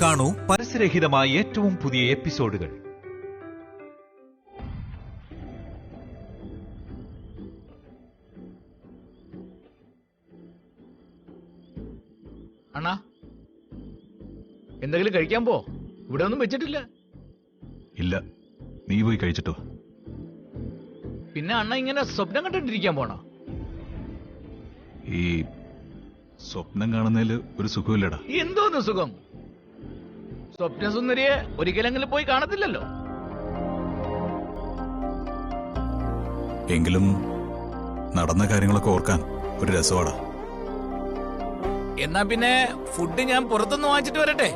കാണൂ പരസ്യരഹിതമായ ഏറ്റവും പുതിയ എപ്പിസോഡുകൾ. അണ്ണാ, എന്തെങ്കിലും കഴിക്കാൻ പോ. ഇവിടെ ഒന്നും വെച്ചിട്ടില്ല. ഇല്ല, നീ പോയി കഴിച്ചിട്ടോ. പിന്നെ അണ്ണ ഇങ്ങനെ സ്വപ്നം കണ്ടിട്ടിരിക്കാൻ പോണോ? ഈ സ്വപ്നം കാണുന്നതിൽ ഒരു സുഖമില്ലടാ. എന്തോന്ന് സുഖം? സ്വപ്ന സുന്ദരിയെ ഒരിക്കലെങ്കിലും പോയി കാണത്തില്ലല്ലോ. എങ്കിലും നടന്ന കാര്യങ്ങളൊക്കെ ഓർക്കാൻ ഒരു രസമാടാ. എന്നാ പിന്നെ ഫുഡ് ഞാൻ പുറത്തുനിന്ന് വാങ്ങിച്ചിട്ട് വരട്ടെ?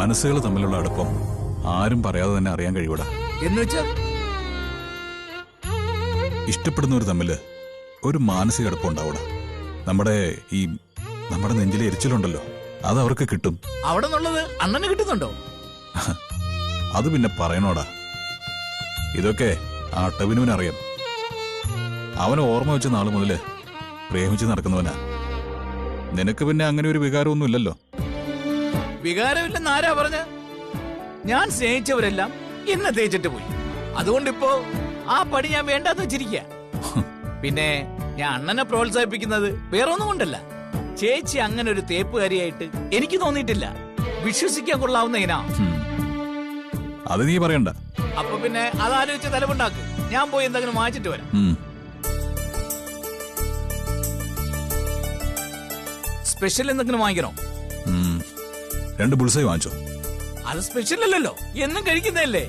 മനസ്സുകൾ തമ്മിലുള്ള അടുപ്പം ആരും പറയാതെ തന്നെ അറിയാൻ കഴിയൂടാ. എന്ന് വെച്ചാ ഇഷ്ടപ്പെടുന്നവർ തമ്മില് ഒരു മാനസിക അടുപ്പം ഉണ്ടാവൂടാ. നമ്മുടെ നെഞ്ചിലെ എരിച്ചിലുണ്ടല്ലോ, അത് അവർക്ക് കിട്ടും. അവിടെ നിന്നുള്ളത് അണ്ണന് കിട്ടുന്നുണ്ടോ? അത് പിന്നെ പറയണോടാ. ഇതൊക്കെ ആ ടവിനുവിനറിയാം. അവനെ ഓർമ്മ വെച്ച നാള് മുതല് പ്രേമിച്ച് നടക്കുന്നവനാ. നിനക്ക് പിന്നെ അങ്ങനെ ഒരു വികാരമൊന്നും ഇല്ലല്ലോ. വികാരമില്ലെന്ന് ആരാ പറഞ്ഞ? ഞാൻ സ്നേഹിച്ചവരെല്ലാം എന്നെ തേച്ചിട്ട് പോയി. അതുകൊണ്ടിപ്പോ ആ പടി ഞാൻ വേണ്ടാന്ന് വെച്ചിരിക്കുക. പിന്നെ ഞാൻ അണ്ണനെ പ്രോത്സാഹിപ്പിക്കുന്നത് വേറൊന്നും കൊണ്ടല്ല. ചേച്ചി അങ്ങനെ ഒരു തേപ്പുകാരിയായിട്ട് എനിക്ക് തോന്നിയിട്ടില്ല. വിശ്വസിക്കാൻ കൊള്ളാവുന്ന ഇനാ. അത് നീ പറയണ്ട. അപ്പൊ പിന്നെ അതാലോചിച്ച് തലമുണ്ടാക്ക്. ഞാൻ പോയി എന്തെങ്കിലും വാങ്ങിച്ചിട്ട് വരാം. സ്പെഷ്യൽ എന്തെങ്കിലും വാങ്ങിക്കണോ? 2 ബുൾസൈ വാങ്ങിച്ചോ. അത് സ്പെഷ്യൽ അല്ലല്ലോ, എന്നും കഴിക്കുന്നതല്ലേ.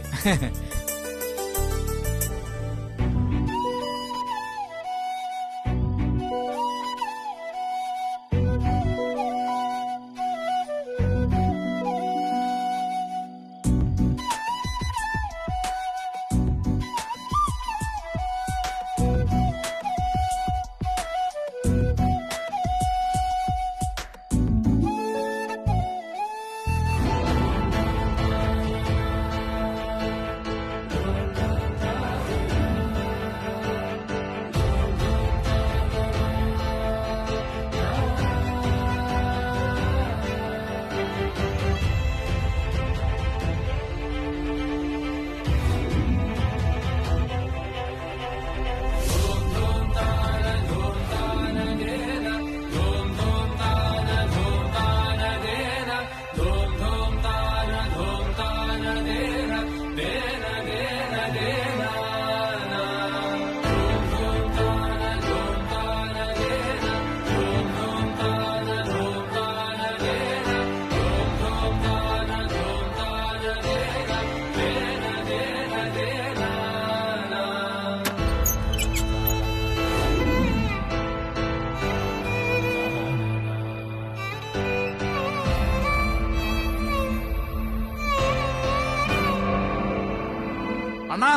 അണ്ണാ,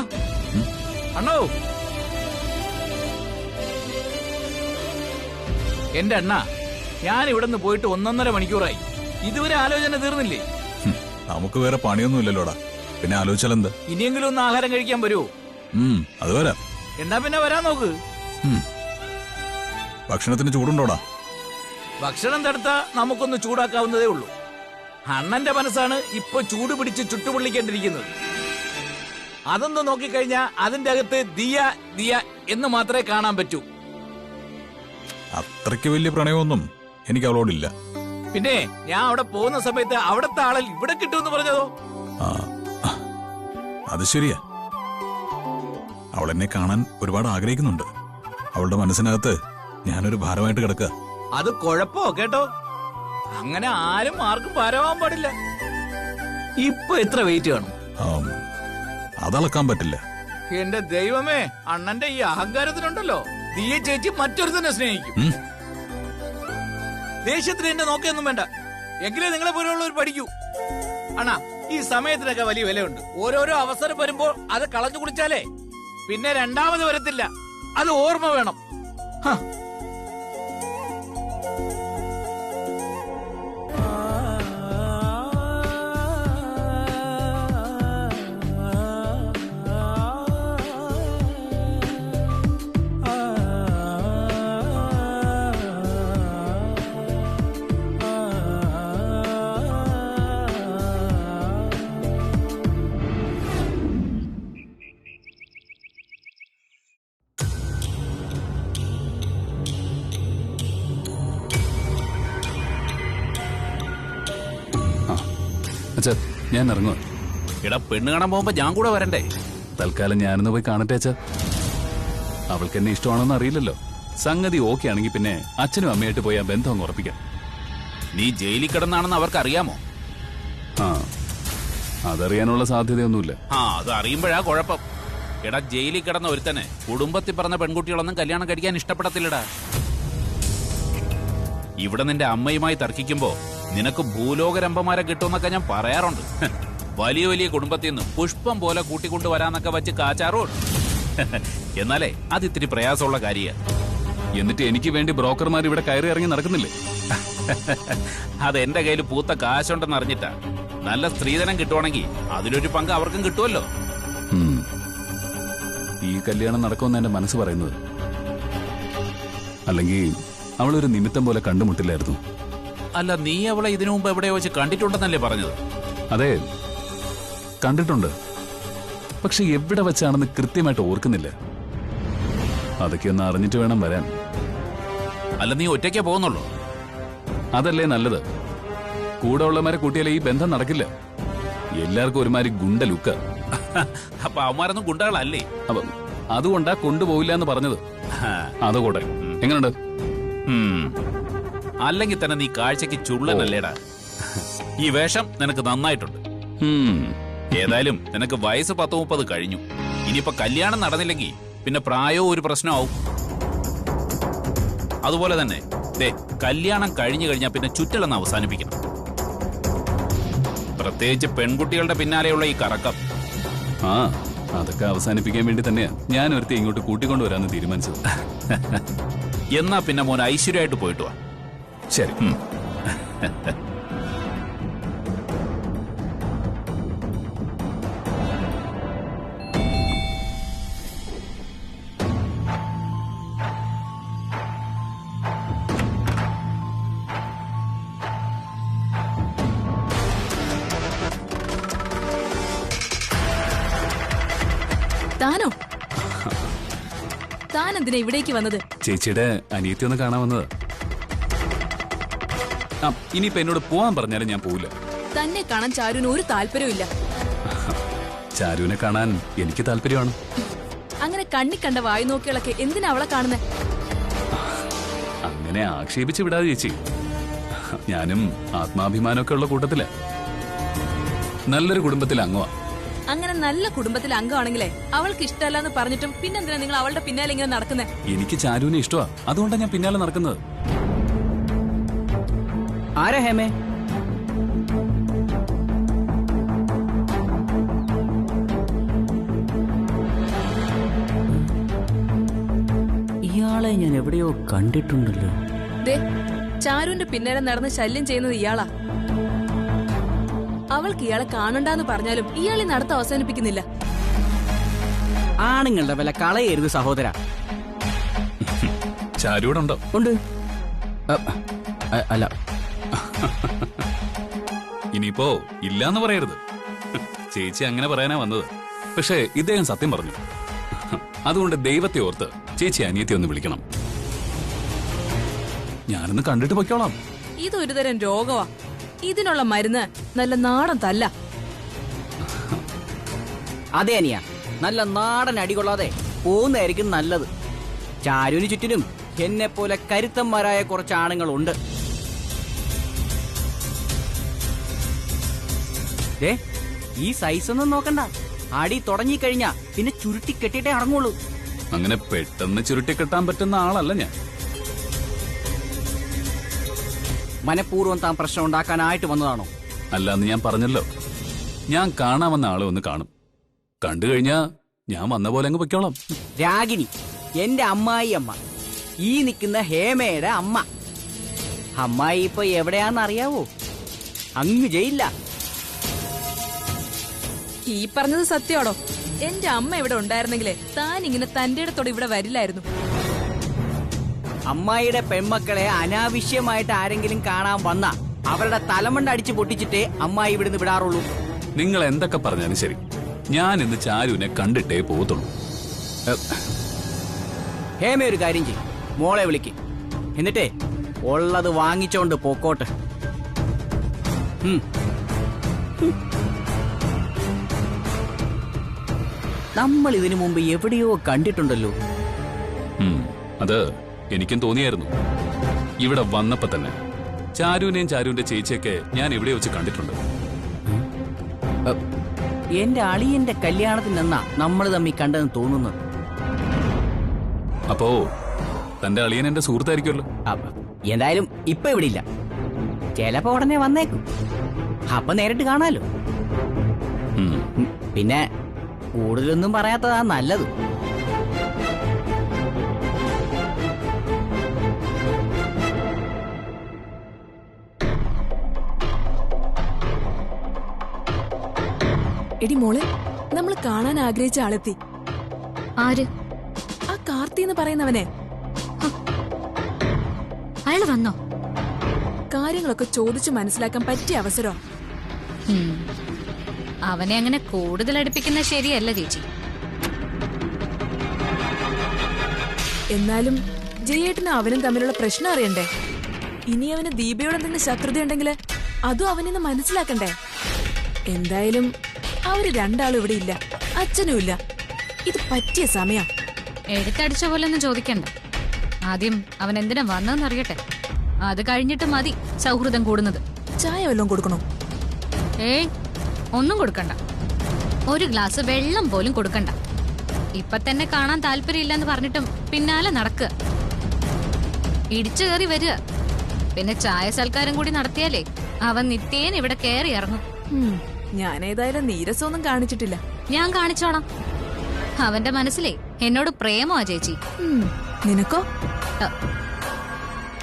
അണ്ണോ, എന്റെ അണ്ണ, ഞാൻ ഇവിടെ നിന്ന് പോയിട്ട് 1.5 മണിക്കൂറായി. ഇതുവരെ ആലോചന തീർന്നില്ലേ? നമുക്ക് വേറെ പണിയൊന്നും ഇല്ലല്ലോടാ, പിന്നെ ആലോചിച്ചാലെന്താ? ഇനിയെങ്കിലും ഒന്ന് ആഹാരം കഴിക്കാൻ വരുമോ? അത് വരാം. എന്നാ പിന്നെ വരാൻ നോക്ക്. ഭക്ഷണത്തിന് ചൂടുണ്ടോടാ? ഭക്ഷണം തടുത്താ നമുക്കൊന്ന് ചൂടാക്കാവുന്നതേ ഉള്ളൂ. അണ്ണന്റെ മനസ്സാണ് ഇപ്പൊ ചൂട് പിടിച്ച് ചുട്ടുപൊള്ളിക്കേണ്ടിരിക്കുന്നത്. അതൊന്ന് നോക്കിക്കഴിഞ്ഞാ അതിന്റെ അകത്ത് ദിയ ദിയ എന്ന് മാത്രമേ കാണാൻ പറ്റൂ. അത്രയ്ക്ക് വലിയ പ്രണയമൊന്നും എനിക്ക് അവളോടില്ല. പിന്നെ ഞാൻ അവിടെ പോകുന്ന സമയത്ത് അവിടത്തെ ആളൽ ഇവിടെ കിട്ടുമെന്ന് പറഞ്ഞതോ? അത് ശരിയാ. അവൾ എന്നെ കാണാൻ ഒരുപാട് ആഗ്രഹിക്കുന്നുണ്ട്. അവളുടെ മനസ്സിനകത്ത് ഞാനൊരു ഭാരമായിട്ട് കിടക്കുക. അത് കുഴപ്പോ കേട്ടോ. അങ്ങനെ ആരും ആർക്കും ഭാരമാവാൻ പാടില്ല. ഇപ്പൊ എത്ര വെയിറ്റ് കാണും? അതളക്കാൻ പറ്റില്ല. എന്റെ ദൈവമേ, അണ്ണന്റെ ഈ അഹങ്കാരത്തിനുണ്ടല്ലോ. ദിയ ചേച്ചി മറ്റൊരുത്തന്നെ സ്നേഹിക്കും. ദേഷ്യത്തിന് എന്നെ നോക്കിയൊന്നും വേണ്ട. എങ്കിലേ നിങ്ങളെ പോലുള്ളവർ പഠിക്കൂ. അണ്ണാ, ഈ സമയത്തിനൊക്കെ വലിയ വിലയുണ്ട്. ഓരോരോ അവസരം വരുമ്പോൾ അത് കളഞ്ഞു കുടിച്ചാലേ പിന്നെ രണ്ടാമത് വരത്തില്ല. അത് ഓർമ്മ വേണം. അച്ഛാ, ഞാൻ ഇറങ്ങുക. എടാ, പെണ്ണ് കാണാൻ പോകുമ്പോ ഞാൻ കൂടെ വരണ്ടേ? തൽക്കാലം ഞാനൊന്ന് പോയി കാണട്ടെ അച്ഛാ. അവൾക്ക് എന്നെ ഇഷ്ടമാണോന്ന് അറിയില്ലല്ലോ. സംഗതി ഓക്കെ ആണെങ്കിൽ പിന്നെ അച്ഛനും അമ്മയായിട്ട് പോയി ആ ബന്ധം അങ്ങ് ഉറപ്പിക്കാം. നീ ജയിലിൽ കിടന്നാണെന്ന് അവർക്ക് അറിയാമോ? ആ, അതറിയാനുള്ള സാധ്യതയൊന്നുമില്ല. ആ, അത് അറിയുമ്പോഴാ കുഴപ്പം. എടാ, ജയിലിൽ കിടന്ന ഒരുത്തനെ കുടുംബത്തിൽ പറഞ്ഞ പെൺകുട്ടികളൊന്നും കല്യാണം കഴിക്കാൻ ഇഷ്ടപ്പെടത്തില്ലടാ. ഇവിടെ നിന്റെ അമ്മയുമായി തർക്കിക്കുമ്പോ നിനക്ക് ഭൂലോകരമ്പമാരെ കിട്ടുമെന്നൊക്കെ ഞാൻ പറയാറുണ്ട്. വലിയ വലിയ കുടുംബത്തിൽ നിന്ന് പുഷ്പം പോലെ കൂട്ടിക്കൊണ്ടുവരാന്നൊക്കെ വെച്ച് കാച്ചാറുണ്ട്. എന്നാലേ അതിത്തിരി പ്രയാസമുള്ള കാര്യ. എന്നിട്ട് എനിക്ക് വേണ്ടി ബ്രോക്കർമാർ ഇവിടെ കയറി ഇറങ്ങി നടക്കുന്നില്ലേ? അതെന്റെ കയ്യിൽ പൂത്ത കാശുണ്ടെന്ന് അറിഞ്ഞിട്ടാ. നല്ല സ്ത്രീധനം കിട്ടുവാണെങ്കിൽ അതിലൊരു പങ്ക് അവർക്കും കിട്ടുമല്ലോ. ഈ കല്യാണം നടക്കുമെന്ന് എന്റെ മനസ്സ് പറയുന്നത്. അല്ലെങ്കിൽ അവളൊരു നിമിത്തം പോലെ കണ്ടുമുട്ടില്ലായിരുന്നു. അല്ല, നീ അവളെ ഇതിനു മുമ്പ് എവിടെയോ വെച്ച് കണ്ടിട്ടുണ്ടെന്നല്ലേ പറഞ്ഞത്? അതെ, കണ്ടിട്ടുണ്ട്. പക്ഷെ എവിടെ വെച്ചാണെന്ന് കൃത്യമായിട്ട് ഓർക്കുന്നില്ല. അതൊക്കെ ഒന്ന് അറിഞ്ഞിട്ട് വേണം വരാൻ. അല്ല, നീ ഒറ്റയ്ക്കേ പോകുന്നുള്ളൂ? അതല്ലേ നല്ലത്. കൂടെ ഉള്ളമാരെ കൂട്ടിയാലേ ഈ ബന്ധം നടക്കില്ല. എല്ലാവർക്കും ഒരുമാതിരി ഗുണ്ട ലുക്ക. അപ്പൊ അവന്മാരൊന്നും ഗുണ്ടകളല്ലേ? അപ്പം അതുകൊണ്ടാ കൊണ്ടുപോയില്ല എന്ന് പറഞ്ഞത്. അതുകൂടെ എങ്ങനെയുണ്ട്? അല്ലെങ്കിൽ തന്നെ നീ കാഴ്ചക്ക് ചുള്ളനല്ലേടാ. ഈ വേഷം നിനക്ക് നന്നായിട്ടുണ്ട്. ഏതായാലും നിനക്ക് വയസ്സ് 10-30 കഴിഞ്ഞു. ഇനിയിപ്പോ കല്യാണം നടന്നില്ലെങ്കിൽ പിന്നെ പ്രായവും ഒരു പ്രശ്നമാവും. അതുപോലെ തന്നെ കല്യാണം കഴിഞ്ഞു കഴിഞ്ഞാൽ പിന്നെ ചുറ്റലൊന്ന് അവസാനിപ്പിക്കണം. പ്രത്യേകിച്ച് പെൺകുട്ടികളുടെ പിന്നാലെയുള്ള ഈ കറക്കം. ആ, അതൊക്കെ അവസാനിപ്പിക്കാൻ വേണ്ടി തന്നെയാ ഞാൻ ഒരുത്തി ഇങ്ങോട്ട് കൂട്ടിക്കൊണ്ടുവരാന്ന് തീരുമാനിച്ചത്. എന്നാ പിന്നെ മോൻ ഐശ്വര്യമായിട്ട് പോയിട്ട് വാ. ശരി. താനോ? താൻ എന്തിനാ ഇവിടേക്ക് വന്നത്? ചേച്ചിയുടെ അനിയത്തി ഒന്ന് കാണാൻ വന്നത്. ഇനിയിപ്പോ എന്നോട് പോവാൻ പറഞ്ഞാലും ഞാൻ പോവില്ല. തന്നെ കാണാൻ ചാരുവിന് ഒരു താല്പര്യമില്ല. ചാരുവിനെ കാണാൻ എനിക്ക് താല്പര്യമാണ്. അങ്ങനെ കണ്ണി കണ്ട വായു നോക്കികളൊക്കെ എന്തിനാ അവളെ കാണുന്നേ? അങ്ങനെ ആക്ഷേപിച്ച് വിടാതെ ചേച്ചി. ഞാനും ആത്മാഭിമാനമൊക്കെ ഉള്ള കൂട്ടത്തില് നല്ലൊരു കുടുംബത്തിലെ അംഗമാ. അങ്ങനെ നല്ല കുടുംബത്തിലെ അംഗമാണെങ്കിലേ അവൾക്ക് ഇഷ്ടമല്ലെന്ന് പറഞ്ഞിട്ടും പിന്നെന്തിനാ നിങ്ങൾ അവളുടെ പിന്നാലെ ഇങ്ങനെ നടക്കുന്നേ? എനിക്ക് ചാരുവിനെ ഇഷ്ടമാ, അതുകൊണ്ടാണ് ഞാൻ പിന്നാലെ നടക്കുന്നത്. ആരാ ഹേമേ? ഇയാളെ ഞാൻ എവിടെയോ കണ്ടിട്ടുണ്ടല്ലോ. ചാരുവിന്റെ പിന്നാലെ നടന്ന് ശല്യം ചെയ്യുന്നത് ഇയാളാ. അവൾക്ക് ഇയാളെ കാണണ്ടാന്ന് പറഞ്ഞാലും ഇയാളെ നടത്ത അവസാനിപ്പിക്കുന്നില്ല. ആണുങ്ങളുടെ വില കളയരുത് സഹോദര. ചാരുവിടെ ഉണ്ടോ? ഉണ്ട്. അല്ല, ഇനിയിപ്പോ ഇല്ലാന്ന് പറയരുത്. ചേച്ചി അങ്ങനെ പറയാനാ വന്നത്. പക്ഷേ ഇദ്ദേഹം സത്യം പറഞ്ഞു. അതുകൊണ്ട് ദൈവത്തെ ഓർത്ത് ചേച്ചി അനിയത്തി ഒന്ന് വിളിക്കണം. ഞാനൊന്ന് കണ്ടിട്ട് പൊയ്ക്കോളാം. ഇതൊരു തരം രോഗമാ. ഇതിനുള്ള മരുന്ന് നല്ല നാടൻ തല്ല. അതെ അനിയ, നല്ല നാടൻ അടികൊള്ളാതെ പോകുന്നതായിരിക്കും നല്ലത്. ചാരുവിന് ചുറ്റിനും എന്നെ പോലെ കരുത്തന്മാരായ കുറച്ച് ആണുങ്ങളുണ്ട്. ഈ സൈസ് ഒന്നും നോക്കണ്ട. അടി തുടങ്ങിക്കഴിഞ്ഞാ പിന്നെ ചുരുട്ടി കെട്ടിയിട്ടേ അടങ്ങുള്ളൂ. അങ്ങനെ പെട്ടെന്ന് ചുരുട്ടിക്കെട്ടാൻ പറ്റുന്ന ആളല്ല ഞാൻ. മനഃപൂർവ്വം താൻ പ്രശ്നം ഉണ്ടാക്കാനായിട്ട് വന്നതാണോ? അല്ലാന്ന് ഞാൻ പറഞ്ഞല്ലോ. ഞാൻ കാണാമെന്ന ആളെ ഒന്ന് കാണും. കണ്ടു കഴിഞ്ഞാ ഞാൻ വന്ന പോലെ അങ്ങ് പൊയ്ക്കോളാം. രാഗിണി എന്റെ അമ്മായി അമ്മ, ഈ നിൽക്കുന്ന ഹേമയുടെ അമ്മ. അമ്മായി ഇപ്പൊ എവിടെയാന്നറിയാവോ? അങ്ങ് ജയില്ല. ഈ പറഞ്ഞത് സത്യമാണോ? എന്റെ അമ്മ ഇവിടെ ഉണ്ടായിരുന്നെങ്കിലേ താൻ ഇങ്ങനെ തന്റെ ഇടത്തോടെ ഇവിടെ വരില്ലായിരുന്നു. അമ്മായിയുടെ പെൺമക്കളെ അനാവശ്യമായിട്ട് ആരെങ്കിലും കാണാൻ വന്ന അവരുടെ തലമണ്ട അടിച്ച് പൊട്ടിച്ചിട്ടേ അമ്മായി ഇവിടുന്ന് വിടാറുള്ളൂ. നിങ്ങൾ എന്തൊക്കെ പറഞ്ഞാലും ശരി, ഞാൻ ഇന്ന് ചാരുവിനെ കണ്ടിട്ടേ പോകത്തുള്ളൂ. ഹേമ ഒരു കാര്യം ചെയ്യും, മോളെ വിളിക്ക്. എന്നിട്ടേ ഉള്ളത് വാങ്ങിച്ചോണ്ട് പോക്കോട്ടെ. നമ്മൾ ഇതിനു മുമ്പ് എവിടെയോ കണ്ടിട്ടുണ്ടല്ലോ. അത് എനിക്കും തോന്നിയായിരുന്നു. ഇവിടെ വന്നപ്പോ തന്നെ ചാരുവിനെയും ചാരുവിന്റെ ചേച്ചിയൊക്കെ ഞാൻ എവിടെ വെച്ച് കണ്ടിട്ടുണ്ട്. എന്റെ അളിയന്റെ കല്യാണത്തിന് നിന്നാ നമ്മൾ തമ്മിൽ കണ്ടെന്ന് തോന്നുന്നത്. അപ്പോ തന്റെ അളിയൻ എന്റെ സുഹൃത്തായിരിക്കുമല്ലോ. എന്തായാലും ഇപ്പൊ ഇവിടെ ഇല്ല, ചിലപ്പോ ഉടനെ വന്നേക്കും. അപ്പൊ നേരിട്ട് കാണാലോ. പിന്നെ കൂടുതലൊന്നും പറയാത്തതാ നല്ലത്. എടി മോളെ, നമ്മൾ കാണാൻ ആഗ്രഹിച്ച ആളെത്തി. ആര്? ആ കാർത്തി എന്ന് പറയുന്നവനെ. അയാള് വന്നോ? കാര്യങ്ങളൊക്കെ ചോദിച്ചു മനസ്സിലാക്കാൻ പറ്റിയ അവസരം. അവനെ അങ്ങനെ കൂടുതൽ അടുപ്പിക്കുന്ന ശരിയല്ല ചേച്ചി. എന്നാലും ജയേട്ടനും അവനും തമ്മിലുള്ള പ്രശ്നം അറിയണ്ടേ? ഇനി അവന് ദീപയോട് എന്തെങ്കിലും ശത്രുതയുണ്ടെങ്കിൽ അതും അവനിന്ന് മനസ്സിലാക്കണ്ടേ? എന്തായാലും അവര് രണ്ടാളും ഇവിടെ ഇല്ല, അച്ഛനും ഇല്ല. ഇത് പറ്റിയ സമയം. എടുത്തടിച്ച പോലെ ഒന്നും ചോദിക്കണ്ട. ആദ്യം അവൻ എന്തിനാ വന്നതെന്ന് അറിയട്ടെ. അത് കഴിഞ്ഞിട്ട് മതി സൗഹൃദം കൂടുന്നത്. ചായ വല്ലതും കൊടുക്കണോ? ഏയ്, ഒന്നും കൊടുക്കണ്ട. ഒരു ഗ്ലാസ് വെള്ളം പോലും കൊടുക്കണ്ട. ഇപ്പൊ തന്നെ കാണാൻ താല്പര്യമില്ലെന്ന് പറഞ്ഞിട്ടും പിന്നാലെ നടക്കുക, ഇടിച്ചു കയറി വരിക. പിന്നെ ചായ സൽക്കാരം കൂടി നടത്തിയാലേ അവൻ നിത്യേന ഇവിടെ കയറി ഇറങ്ങും. ഞാനേതായാലും നീരസമൊന്നും കാണിച്ചിട്ടില്ല. ഞാൻ കാണിച്ചോളാം. അവന്റെ മനസ്സിലേ എന്നോട് പ്രേമമാ ചേച്ചി. നിനക്കോ?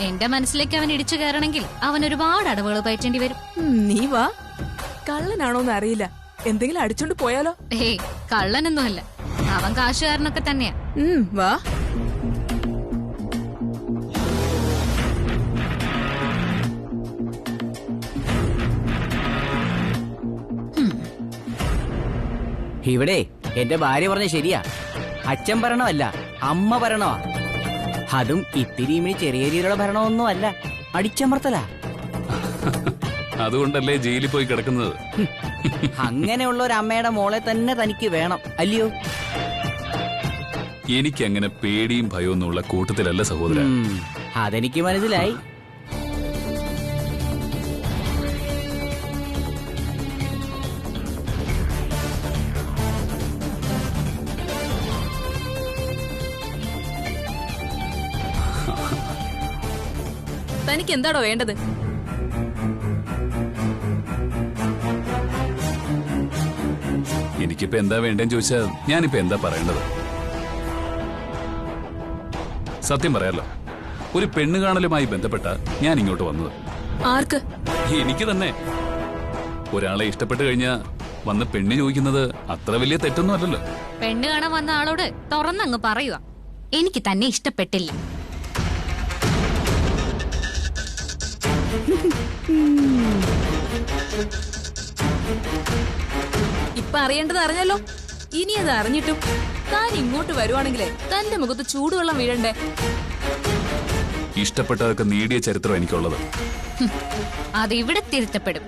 എന്റെ മനസ്സിലേക്ക് അവൻ ഇടിച്ചു കയറണമെങ്കിൽ അവൻ ഒരുപാട് അടവുകൾ പയറ്റേണ്ടി വരും. നീ വാ. കള്ളനാണോന്ന് അറിയില്ല, എന്തെങ്കിലും അടിച്ചോണ്ട് പോയാലോ? ഏയ്, കള്ളനൊന്നുമല്ല. അവൻ കാശുകാരനൊക്കെ തന്നെയാ. വാ. ഇവിടെ എന്റെ ഭാര്യ പറഞ്ഞ ശരിയാ. അച്ഛൻ ഭരണമല്ല, അമ്മ ഭരണമാ. അതും ഇത്തിരി ചെറിയ രീതിയിലുള്ള ഭരണമൊന്നും അല്ല, അടിച്ചമർത്തലാ. അതുകൊണ്ടല്ലേ ജയിലിൽ പോയി കിടക്കുന്നത്. അങ്ങനെയുള്ള ഒരു അമ്മയുടെ മോളെ തന്നെ തനിക്ക് വേണം, അല്ലയോ? എനിക്കങ്ങനെ പേടിയും ഭയമൊന്നുമുള്ള കൂട്ടത്തിലല്ല സഹോദരൻ. അതെനിക്ക് മനസ്സിലായി. തനിക്ക് എന്താടോ വേണ്ടത്? എനിക്കിപ്പോ എന്താ വേണ്ടെന്ന് ചോദിച്ചാൽ ഞാനിപ്പോ എന്താ പറയേണ്ടത്? സത്യം പറയാലോ, ഒരു പെണ്ണ് കാണലുമായി ബന്ധപ്പെട്ട ഞാൻ ഇങ്ങോട്ട് വന്നത്. ആർക്ക്? എനിക്ക് തന്നെ. ഒരാളെ ഇഷ്ടപ്പെട്ട് കഴിഞ്ഞാ വന്ന് പെണ്ണ് ചോദിക്കുന്നത് അത്ര വലിയ തെറ്റൊന്നും അല്ലല്ലോ. പെണ്ണ് കാണാൻ വന്ന ആളോട് തുറന്നങ്ങ് പറയുക, എനിക്ക് തന്നെ ഇഷ്ടപ്പെട്ടില്ല. ഇപ്പൊ അറിയേണ്ടത് അറിഞ്ഞല്ലോ. ഇനി അത് അറിഞ്ഞിട്ടും താൻ ഇങ്ങോട്ട് വരുവാണെങ്കിലേ തന്റെ മുഖത്ത് ചൂടുവെള്ളം വീഴണ്ടേ? ഇഷ്ടപ്പെട്ടതൊക്കെ നേടിയ ചരിത്രം എനിക്കുള്ളത്. അതിവിടെ തിരുത്തപ്പെടും.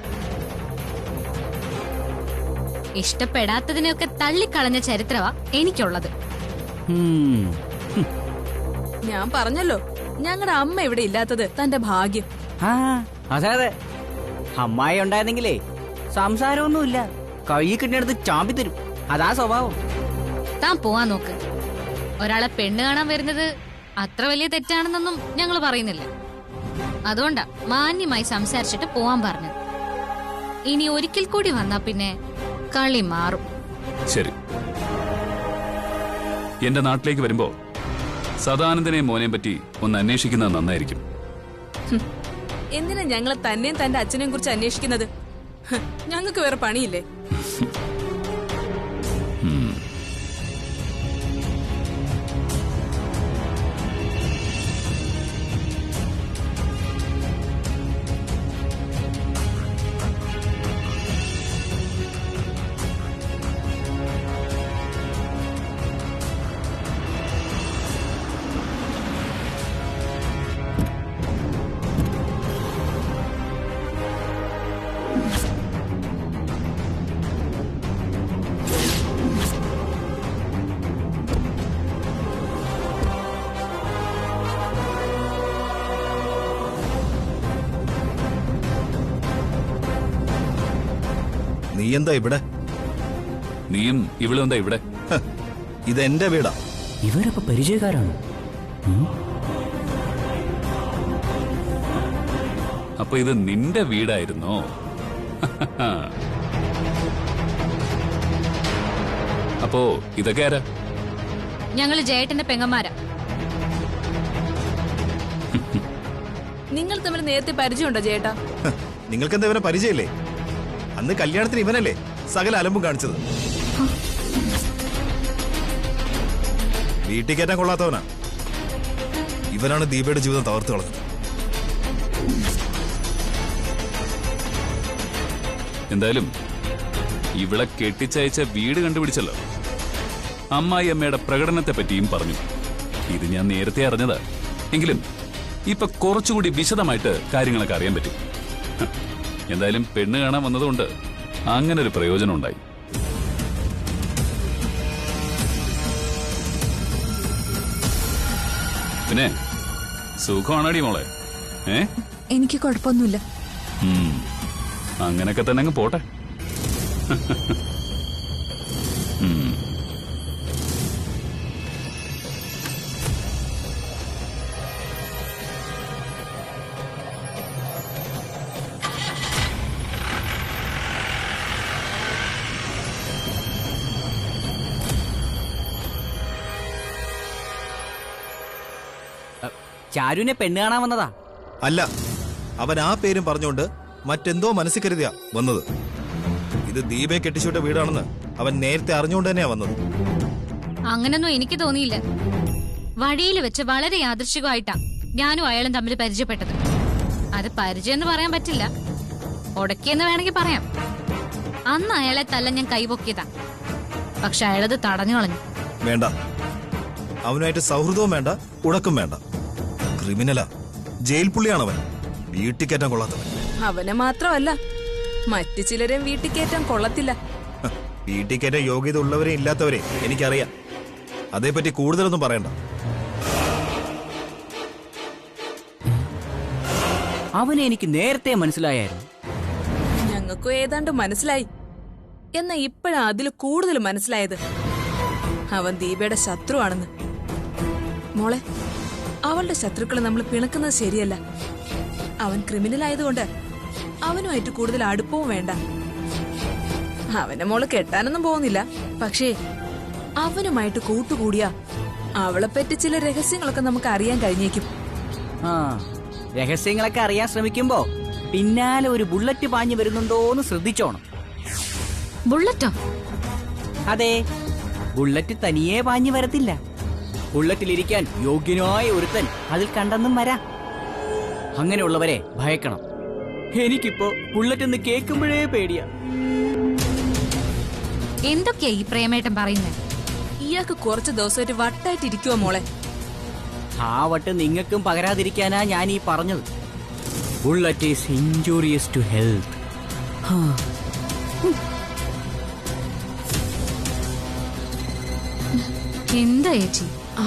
ഇഷ്ടപ്പെടാത്തതിനെയൊക്കെ തള്ളിക്കളഞ്ഞ ചരിത്രമാ എനിക്കുള്ളത്. ഞാൻ പറഞ്ഞല്ലോ, ഞങ്ങളുടെ അമ്മ ഇവിടെ ഇല്ലാത്തത് തന്റെ ഭാഗ്യം. അതെ അതെ, അമ്മായി ഉണ്ടായിരുന്നെങ്കിലേ സംസാരമൊന്നുമില്ല, കൈ കിട്ടിയെടുത്ത് ചാമ്പി തരും. അതാ സ്വഭാവം. താൻ പോവാൻ നോക്ക്. ഒരാളെ പെണ്ണ് കാണാൻ വരുന്നത് അത്ര വലിയ തെറ്റാണെന്നൊന്നും ഞങ്ങൾ പറയുന്നില്ല. അതുകൊണ്ടാ മാന്യമായി സംസാരിച്ചിട്ട് പോവാൻ പറഞ്ഞത്. ഇനി ഒരിക്കൽ കൂടി വന്നാ പിന്നെ കളി മാറും. ശരി, എന്റെ നാട്ടിലേക്ക് വരുമ്പോ സദാനന്ദനെയും മോനെയും പറ്റി ഒന്ന് അന്വേഷിക്കുന്നത് നന്നായിരിക്കും. എന്തിനാ ഞങ്ങളെ തന്നെയും തന്റെ അച്ഛനെയും കുറിച്ച് അന്വേഷിക്കുന്നത്? ഞങ്ങൾക്ക് വേറെ പണിയില്ലേ? നീ എന്താ ഇവിടെ? നീയും ഇവളും എന്താ ഇവിടെ? ഇതെന്റെ വീടാ. ഇവരൊക്കെ പരിചയക്കാരാണ്. അപ്പൊ ഇത് നിന്റെ വീടായിരുന്നോ? അപ്പോ ഇതൊക്കെ ആരാ? ഞങ്ങള് ജയേട്ടന്റെ പെങ്ങന്മാരാ. നിങ്ങൾ തമ്മിൽ നേരത്തെ പരിചയമുണ്ടോ ചേട്ടാ? നിങ്ങൾക്ക് എന്താ ഇവനെ പരിചയമില്ലേ? അന്ന് കല്യാണത്തിന് ഇവനല്ലേ സകല അലമ്പും കാണിച്ചത്. വീട്ടിൽ കയറ്റാൻ കൊള്ളാത്തവനാ. ഇവനാണ് ദീപയുടെ ജീവിതം തകർത്തു കളഞ്ഞത്. എന്തായാലും ഇവളെ കെട്ടിച്ചയച്ച വീട് കണ്ടുപിടിച്ചല്ലോ. അമ്മായി അമ്മയുടെ പ്രകടനത്തെ പറ്റിയും പറഞ്ഞു. ഇത് ഞാൻ നേരത്തെ അറിഞ്ഞതാ. എങ്കിലും ഇപ്പൊ കുറച്ചുകൂടി വിശദമായിട്ട് കാര്യങ്ങളൊക്കെ അറിയാൻ പറ്റും. എന്തായാലും പെണ്ണ് കാണാൻ വന്നതുകൊണ്ട് അങ്ങനെ ഒരു പ്രയോജനം ഉണ്ടായി. പിന്നെ സുഖമാണടി മോളെ? എനിക്ക് കുഴപ്പമൊന്നുമില്ല. അങ്ങനൊക്കെ തന്നെ അങ്ങ് പോട്ടെ. ചാരുവിനെ പെണ്ണ് കാണാൻ വന്നതാ? അല്ല, അവൻ ആ പേരും പറഞ്ഞുകൊണ്ട് മറ്റെന്തോ മനസ്സിൽ കരുതിയാ വന്നത്. ഇത് ദീപയെ കെട്ടിച്ചുവിട്ട വീടാണെന്ന് അവൻ നേരത്തെ അറിഞ്ഞുകൊണ്ട് തന്നെയാ വന്നത്. അങ്ങനൊന്നും എനിക്ക് തോന്നിയില്ല. വഴിയിൽ വെച്ച് വളരെ യാദൃശ്ചികമായിട്ടാ ഞാനും അയാളും തമ്മിൽ പരിചയപ്പെട്ടത്. അത് പരിചയം എന്ന് പറയാൻ പറ്റില്ല, ഉടക്കിയെന്ന് വേണമെങ്കിൽ പറയാം. അന്ന് അയാളെ തല്ല ഞാൻ കൈപൊക്കിയതാ. പക്ഷെ അയാളത് തടഞ്ഞു കളഞ്ഞു. വേണ്ട, അവനുമായിട്ട് സൗഹൃദവും വേണ്ട, ഉടക്കും വേണ്ട. ക്രിമിനലാ, ജയിൽ പുള്ളിയാണവൻ. വീട്ടിൽ കയറ്റാൻ കൊള്ളാത്തവൻ. അവനെ മാത്രമല്ല, മറ്റു ചിലരെയും വീട്ടിൽ കയറ്റാൻ കൊള്ളത്തില്ല. വീട്ടിൽ കയറ്റാൻ യോഗ്യത ഉള്ളവരെ ഇല്ലാത്തവരെ എനിക്കറിയാം. അതേപറ്റി കൂടുതലൊന്നും പറയണ്ട. അവനെ എനിക്ക് നേരത്തെ മനസ്സിലായായിരുന്നു. ഞങ്ങൾക്കും ഏതാണ്ട് മനസ്സിലായി. എന്നാ ഇപ്പോഴാ അതിൽ കൂടുതൽ മനസ്സിലായത്. അവൻ ദീപയുടെ ശത്രുവാണെന്ന്. മോളെ, അവളുടെ ശത്രുക്കളെ നമ്മൾ പിണക്കുന്നത് ശരിയല്ല. അവൻ ക്രിമിനൽ ആയതുകൊണ്ട് അവനുമായിട്ട് കൂടുതൽ അടുപ്പവും വേണ്ട. അവനെ മോള് കെട്ടാനൊന്നും പോകുന്നില്ല. പക്ഷേ അവനുമായിട്ട് കൂട്ടുകൂടിയാ അവളെപ്പറ്റി ചില രഹസ്യങ്ങളൊക്കെ നമുക്ക് അറിയാൻ കഴിഞ്ഞേക്കും. ആ, രഹസ്യങ്ങളൊക്കെ അറിയാൻ ശ്രമിക്കുമ്പോ പിന്നാലെ ഒരു ബുള്ളറ്റ് പാഞ്ഞു വരുന്നുണ്ടോന്ന് ശ്രദ്ധിച്ചോണം. ബുള്ളറ്റോ? അതെ, ബുള്ളറ്റ് തനിയെ പാഞ്ഞു വരത്തില്ല. ബുള്ളറ്റിലിരിക്കാൻ യോഗ്യനായ ഒരുത്തൻ അതിൽ കണ്ടെന്നും വരാം. അങ്ങനെയുള്ളവരെ ഭയക്കണം. എനിക്കിപ്പോ ബുള്ളറ്റ് എന്ന് കേൾക്കുമ്പോഴേ പേടിയാ. എന്തൊക്കെയാ ഈ പ്രേമേട്ടൻ പറയുന്നത്? ഇയാൾക്ക് കുറച്ച് ദിവസമായിട്ട് വട്ടായിട്ടിരിക്കുവോ മോളെ? ആ വട്ട് നിങ്ങൾക്കും പകരാതിരിക്കാനാ ഞാൻ ഈ പറഞ്ഞത്. Bullet is injurious to health. എന്താ ചേച്ചി? ആ,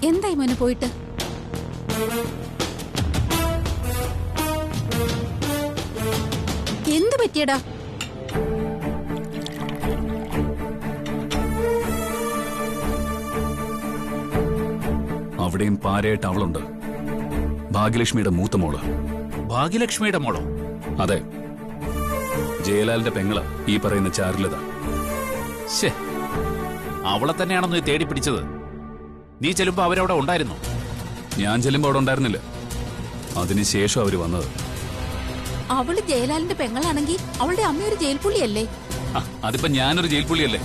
എന്തായി മോനെ പോയിട്ട്? എന്ത് പറ്റിയടാ? അവിടെയും പാരയായിട്ട് അവളുണ്ട്. ഭാഗ്യലക്ഷ്മിയുടെ മൂത്ത മോള്. ഭാഗ്യലക്ഷ്മിയുടെ മോളോ? അതെ, ജയലാലിന്റെ പെങ്ങള് ഈ പറയുന്ന ചാരുലത. ശേ, അവളെ തന്നെയാണെന്ന് നീ തേടി പിടിച്ചത്? നീ ചെല്ലുമ്പോ അവരവിടെ ഉണ്ടായിരുന്നു? ഞാൻ ചെല്ലുമ്പോ അവിടെ ഉണ്ടായിരുന്നില്ല. അതിനുശേഷം അവര് വന്നത്. അവള് ജയലാലിന്റെ പെങ്ങളാണെങ്കിൽ അവളുടെ അമ്മയൊരു ജയിൽ പുള്ളിയല്ലേ? അതിപ്പോ ഞാനൊരു ജയിൽ പുള്ളിയല്ലേ?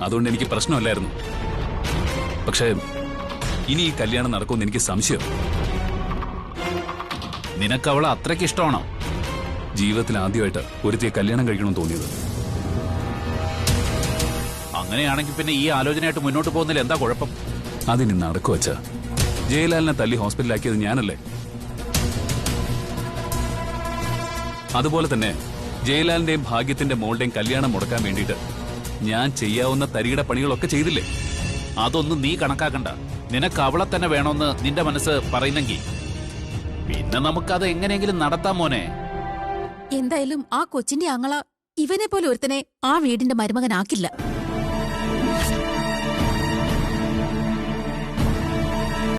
അതുകൊണ്ട് എനിക്ക് പ്രശ്നമല്ലായിരുന്നു. പക്ഷേ ഇനി ഈ കല്യാണം നടക്കുമെന്ന് എനിക്ക് സംശയം. നിനക്ക് അവളെ അത്രയ്ക്ക് ഇഷ്ടമാണോ? ജീവിതത്തിൽ ആദ്യമായിട്ട് ഒരുത്തിയെ കല്യാണം കഴിക്കണമെന്ന് തോന്നിയത്. അങ്ങനെയാണെങ്കിൽ പിന്നെ ഈ ആലോചനയായിട്ട് മുന്നോട്ട് പോകുന്നതിൽ എന്താ കുഴപ്പം? അതിന് നടക്കു വച്ച ജയലാലിനെ തല്ലി ഹോസ്പിറ്റലാക്കിയത് ഞാനല്ലേ? അതുപോലെ തന്നെ ജയലാലിന്റെയും ഭാഗ്യത്തിന്റെ മോളുടെയും കല്യാണം മുടക്കാൻ വേണ്ടിയിട്ട് ഞാൻ ചെയ്യാവുന്ന തരികിട പണികളൊക്കെ ചെയ്തില്ലേ? അതൊന്നും നീ കണക്കാക്കണ്ട. നിനക്ക് അവളെ തന്നെ വേണമെന്ന് നിന്റെ മനസ്സ് പറയുന്നെങ്കിൽ പിന്നെ നമുക്കത് എങ്ങനെയെങ്കിലും നടത്താം മോനെ. എന്തായാലും ആ കൊച്ചിന്റെ ആങ്ങള ഇവനെ പോലെ ഒരുത്തനെ ആ വീടിന്റെ മരുമകനാക്കില്ല.